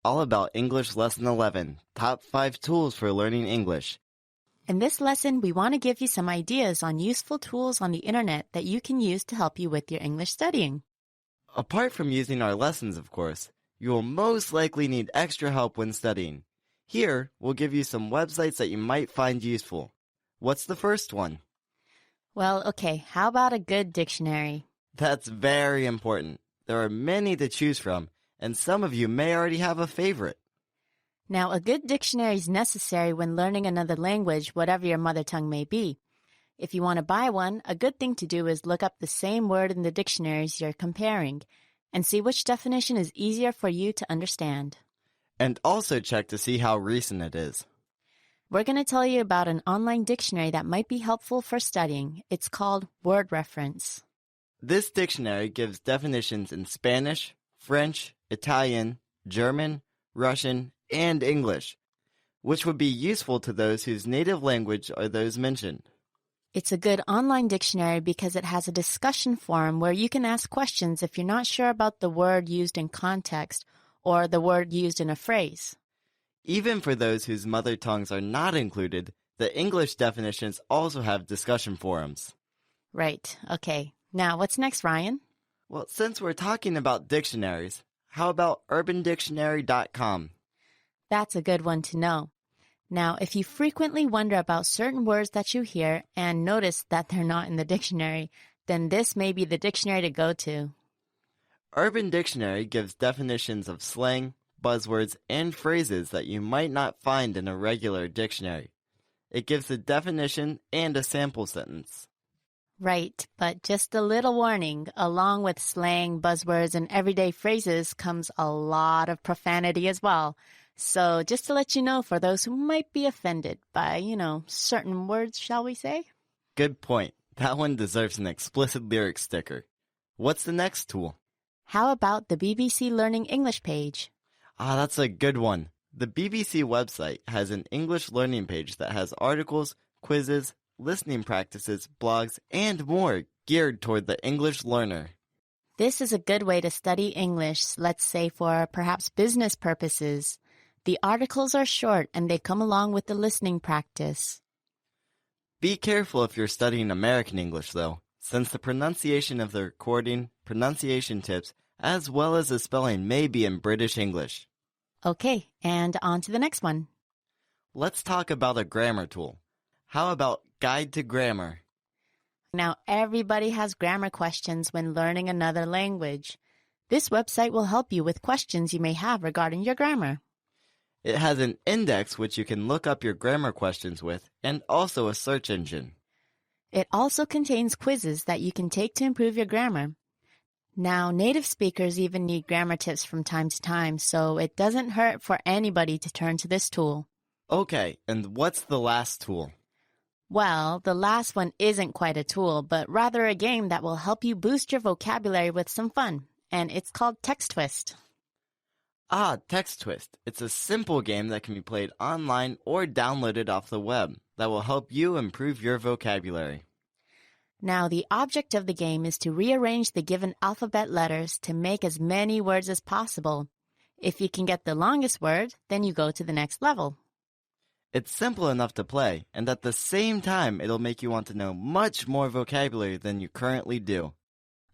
all about English Lesson 11, Top 5 Tools for Learning English. In this lesson, we want to give you some ideas on useful tools on the internet that you can use to help you with your English studying. Apart from using our lessons, of course, you will most likely need extra help when studying. Here, we'll give you some websites that you might find useful. What's the first one? Well, okay, how about a good dictionary? That's very important. There are many to choose from, and some of you may already have a favorite. Now, a good dictionary is necessary when learning another language, whatever your mother tongue may be. If you want to buy one, a good thing to do is look up the same word in the dictionaries you're comparing and see which definition is easier for you to understand. And also check to see how recent it is. We're going to tell you about an online dictionary that might be helpful for studying. It's called Word Reference. This dictionary gives definitions in Spanish, French, Italian, German, Russian, and English, which would be useful to those whose native language are those mentioned. It's a good online dictionary because it has a discussion forum where you can ask questions if you're not sure about the word used in context or the word used in a phrase. Even for those whose mother tongues are not included, the English definitions also have discussion forums. Right. Okay. Now, what's next, Ryan? Well, since we're talking about dictionaries, how about UrbanDictionary.com? That's a good one to know. Now, if you frequently wonder about certain words that you hear and notice that they're not in the dictionary, then this may be the dictionary to go to. Urban Dictionary gives definitions of slang, buzzwords, and phrases that you might not find in a regular dictionary. It gives a definition and a sample sentence. Right, but just a little warning, along with slang, buzzwords, and everyday phrases comes a lot of profanity as well. So just to let you know, for those who might be offended by, certain words, shall we say? Good point. That one deserves an explicit lyric sticker. What's the next tool? How about the BBC Learning English page? That's a good one. The BBC website has an English learning page that has articles, quizzes, listening practices, blogs, and more geared toward the English learner. This is a good way to study English, let's say for perhaps business purposes. The articles are short and they come along with the listening practice. Be careful if you're studying American English, though, since the pronunciation of the recording, pronunciation tips, as well as the spelling may be in British English. Okay, and on to the next one. Let's talk about a grammar tool. How about Guide to Grammar? Now, everybody has grammar questions when learning another language. This website will help you with questions you may have regarding your grammar. It has an index which you can look up your grammar questions with, and also a search engine. It also contains quizzes that you can take to improve your grammar. Now, native speakers even need grammar tips from time to time, so it doesn't hurt for anybody to turn to this tool. Okay, and what's the last tool? Well, the last one isn't quite a tool, but rather a game that will help you boost your vocabulary with some fun, and it's called Text Twist. Text Twist. It's a simple game that can be played online or downloaded off the web that will help you improve your vocabulary. Now, the object of the game is to rearrange the given alphabet letters to make as many words as possible. If you can get the longest word, then you go to the next level. It's simple enough to play, and at the same time, it'll make you want to know much more vocabulary than you currently do.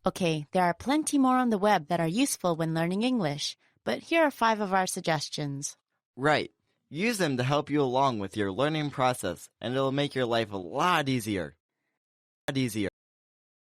Okay, there are plenty more on the web that are useful when learning English, but here are 5 of our suggestions. Right. Use them to help you along with your learning process, and it'll make your life a lot easier.